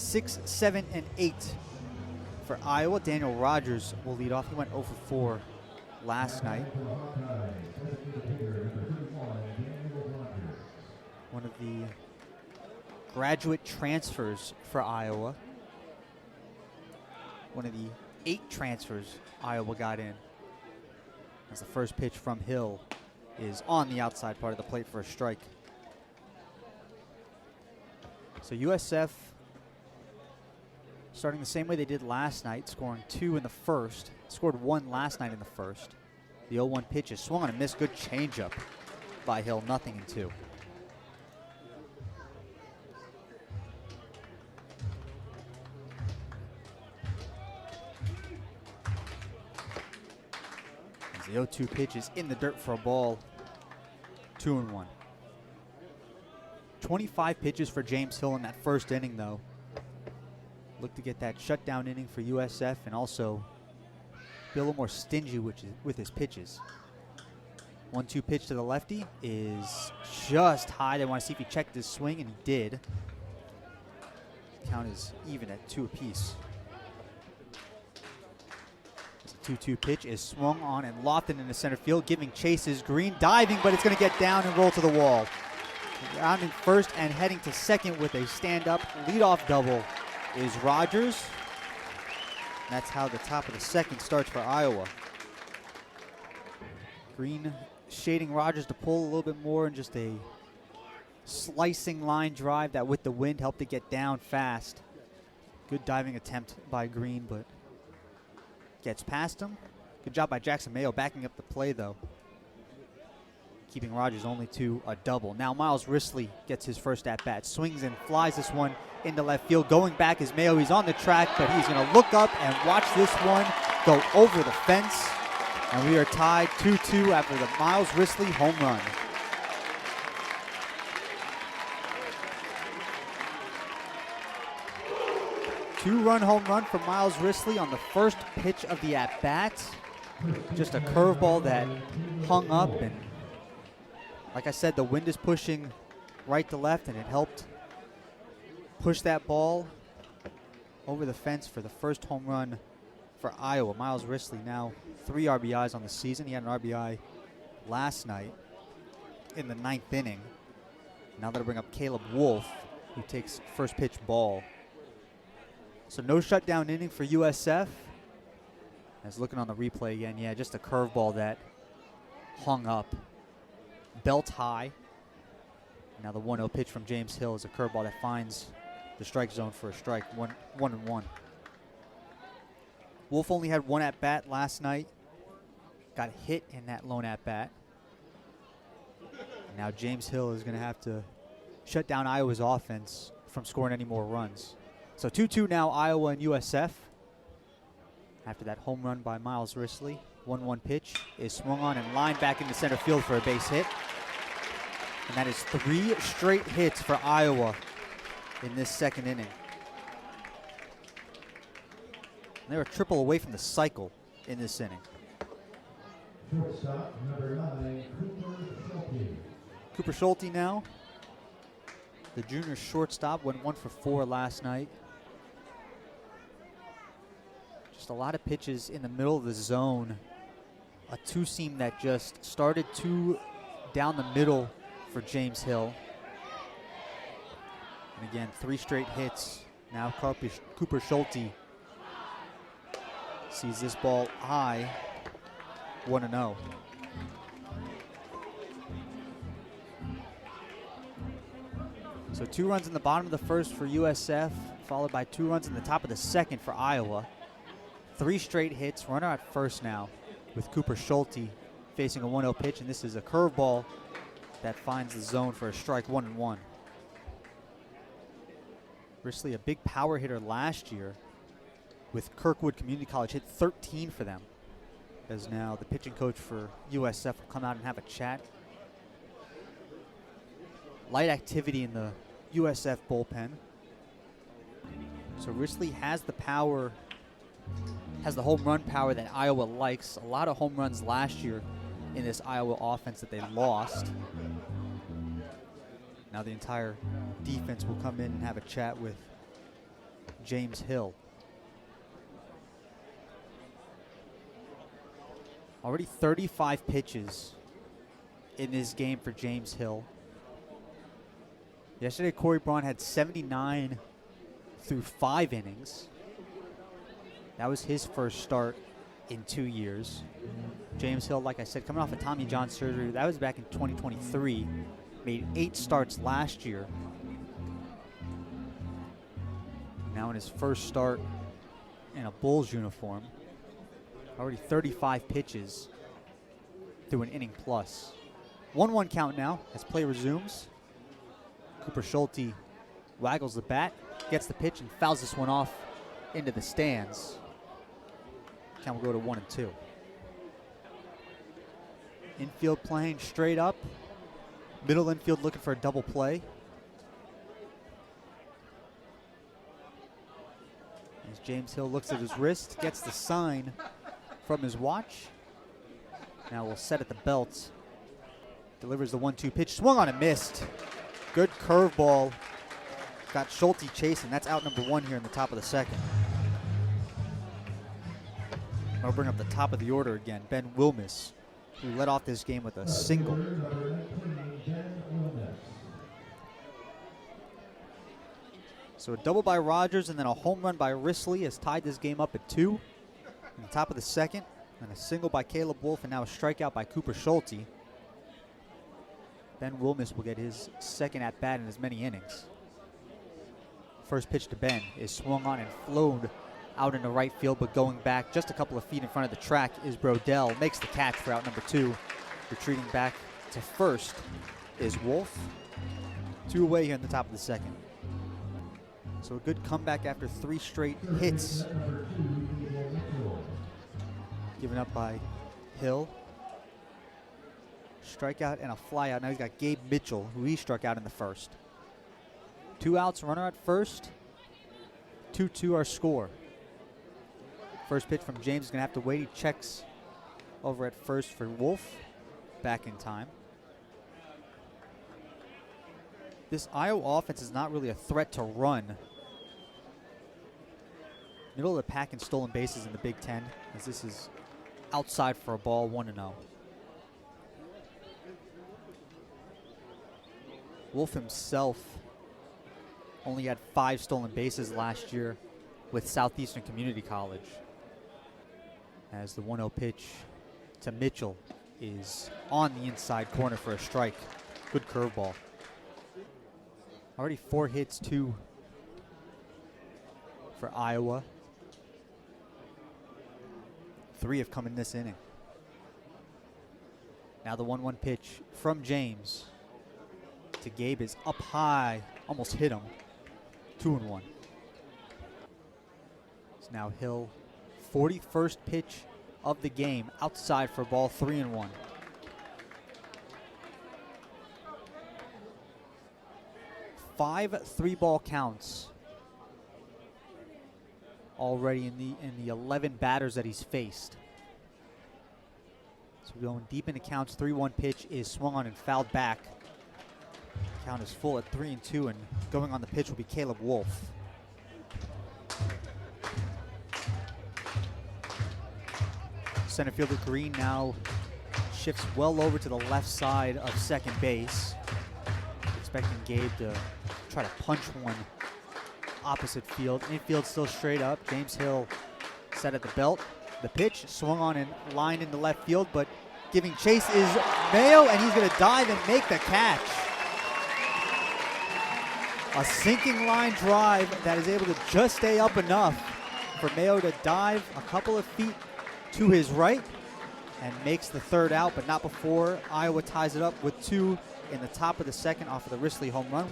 6, 7, and 8 for Iowa. Daniel Rogers will lead off. He went 0 for 4 last night. One of the graduate transfers for Iowa. One of the 8 transfers Iowa got in. As the first pitch from Hill is on the outside part of the plate for a strike. So USF starting the same way they did last night, scoring 2 in the first. Scored 1 last night in the first. The 0-1 pitch is swung on and missed. Good changeup by Hill, 0-2. As the 0-2 pitch is in the dirt for a ball, 2-1. 25 pitches for James Hill in that first inning, though. Look to get that shutdown inning for USF and also be a little more stingy with his pitches. 1-2 pitch to the lefty is just high. They want to see if he checked his swing, and he did. Count is even at 2 apiece. The 2-2 pitch is swung on and lofted into center field, giving chases. Green diving, but it's going to get down and roll to the wall. Rounding first and heading to second with a stand-up leadoff double is Rogers. That's how the top of the second starts for Iowa. Green shading Rogers to pull a little bit more, and just a slicing line drive that with the wind helped it get down fast. Good diving attempt by Green, but gets past him. Good job by Jackson Mayo backing up the play, though, keeping Rogers only to a double. Now Miles Risley gets his first at-bat. Swings and flies this one into left field. Going back is Mayo. He's on the track, but he's going to look up and watch this one go over the fence. And we are tied 2-2 after the Miles Risley home run. Two-run home run for Miles Risley on the first pitch of the at-bat. Just a curveball that hung up, and like I said, the wind is pushing right to left, and it helped push that ball over the fence for the first home run for Iowa. Miles Risley now 3 RBIs on the season. He had an RBI last night in the 9th inning. Now that'll bring up Caleb Wolf, who takes first pitch ball. So no shutdown inning for USF. As looking on the replay again, yeah, just a curveball that hung up. Belt high. Now the 1-0 pitch from James Hill is a curveball that finds the strike zone for a strike. 1-1. Wolf only had 1 at-bat last night. Got hit in that lone at-bat. Now James Hill is going to have to shut down Iowa's offense from scoring any more runs. So 2-2 now, Iowa and USF. After that home run by Miles Risley. 1-1 pitch is swung on and lined back into center field for a base hit. And that is 3 straight hits for Iowa in this second inning. And they're a triple away from the cycle in this inning. Shortstop, number 9, Cooper Schulte. Cooper Schulte now. The junior shortstop went 1 for 4 last night. Just a lot of pitches in the middle of the zone. A two-seam that just started to down the middle for James Hill. And again, 3 straight hits. Now Cooper Schulte sees this ball high, 1-0. So 2 runs in the bottom of the first for USF, followed by 2 runs in the top of the second for Iowa. 3 straight hits, runner at first now, with Cooper Schulte facing a 1-0 pitch, and this is a curveball that finds the zone for a strike. 1-1. Risley, a big power hitter last year with Kirkwood Community College, hit 13 for them. As now the pitching coach for USF will come out and have a chat. Light activity in the USF bullpen. So Risley has the power, has the home run power that Iowa likes. A lot of home runs last year in this Iowa offense that they lost. Now the entire defense will come in and have a chat with James Hill. Already 35 pitches in this game for James Hill. Yesterday, Corey Braun had 79 through 5 innings. That was his first start in 2 years. James Hill, like I said, coming off of Tommy John surgery. That was back in 2023. Made 8 starts last year. Now in his first start in a Bulls uniform. Already 35 pitches through an inning plus. 1-1 count now as play resumes. Cooper Schulte waggles the bat, gets the pitch, and fouls this one off into the stands. Count will go to 1-2. Infield playing straight up. Middle infield looking for a double play. As James Hill looks at his wrist, gets the sign from his watch. Now we'll set at the belt. Delivers the 1-2 pitch. Swung on and missed. Good curveball. Got Schulte chasing. That's out number 1 here in the top of the second. I'll bring up the top of the order again. Ben Wilmus, who led off this game with a single. So a double by Rogers and then a home run by Risley has tied this game up at 2 in the top of the second. And a single by Caleb Wolf and now a strikeout by Cooper Schulte. Ben Wilmus will get his second at bat in as many innings. First pitch to Ben is swung on and flown out into right field, but going back just a couple of feet in front of the track is Brodell. Makes the catch for out number 2. Retreating back to first is Wolf. 2 away here in the top of the second. So a good comeback after 3 straight hits. Given up by Hill. Strikeout and a flyout. Now he's got Gabe Mitchell, who he struck out in the first. 2 outs, runner at first. 2-2 our score. First pitch from James is going to have to wait. He checks over at first for Wolf. Back in time. This Iowa offense is not really a threat to run. Middle of the pack in stolen bases in the Big Ten, as this is outside for a ball, 1-0. Wolf himself only had 5 stolen bases last year with Southeastern Community College. As the 1-0 pitch to Mitchell is on the inside corner for a strike. Good curveball. Already 4 hits, 2 for Iowa. 3 have come in this inning. Now the 1-1 pitch from James to Gabe is up high, almost hit him. 2-1. It's now Hill, 41st pitch of the game, outside for ball, 3-1. Five 3-ball counts already in the 11 batters that he's faced. So going deep into counts. 3-1 pitch is swung on and fouled back. Count is full at 3-2, and going on the pitch will be Caleb Wolf. Center fielder Green now shifts well over to the left side of second base. Expecting Gabe to try to punch one opposite field. Infield still straight up. James Hill set at the belt. The pitch swung on and lined into left field, but giving chase is Mayo, and he's going to dive and make the catch. A sinking line drive that is able to just stay up enough for Mayo to dive a couple of feet to his right and makes the third out, but not before Iowa ties it up with 2 in the top of the second off of the Risley home run.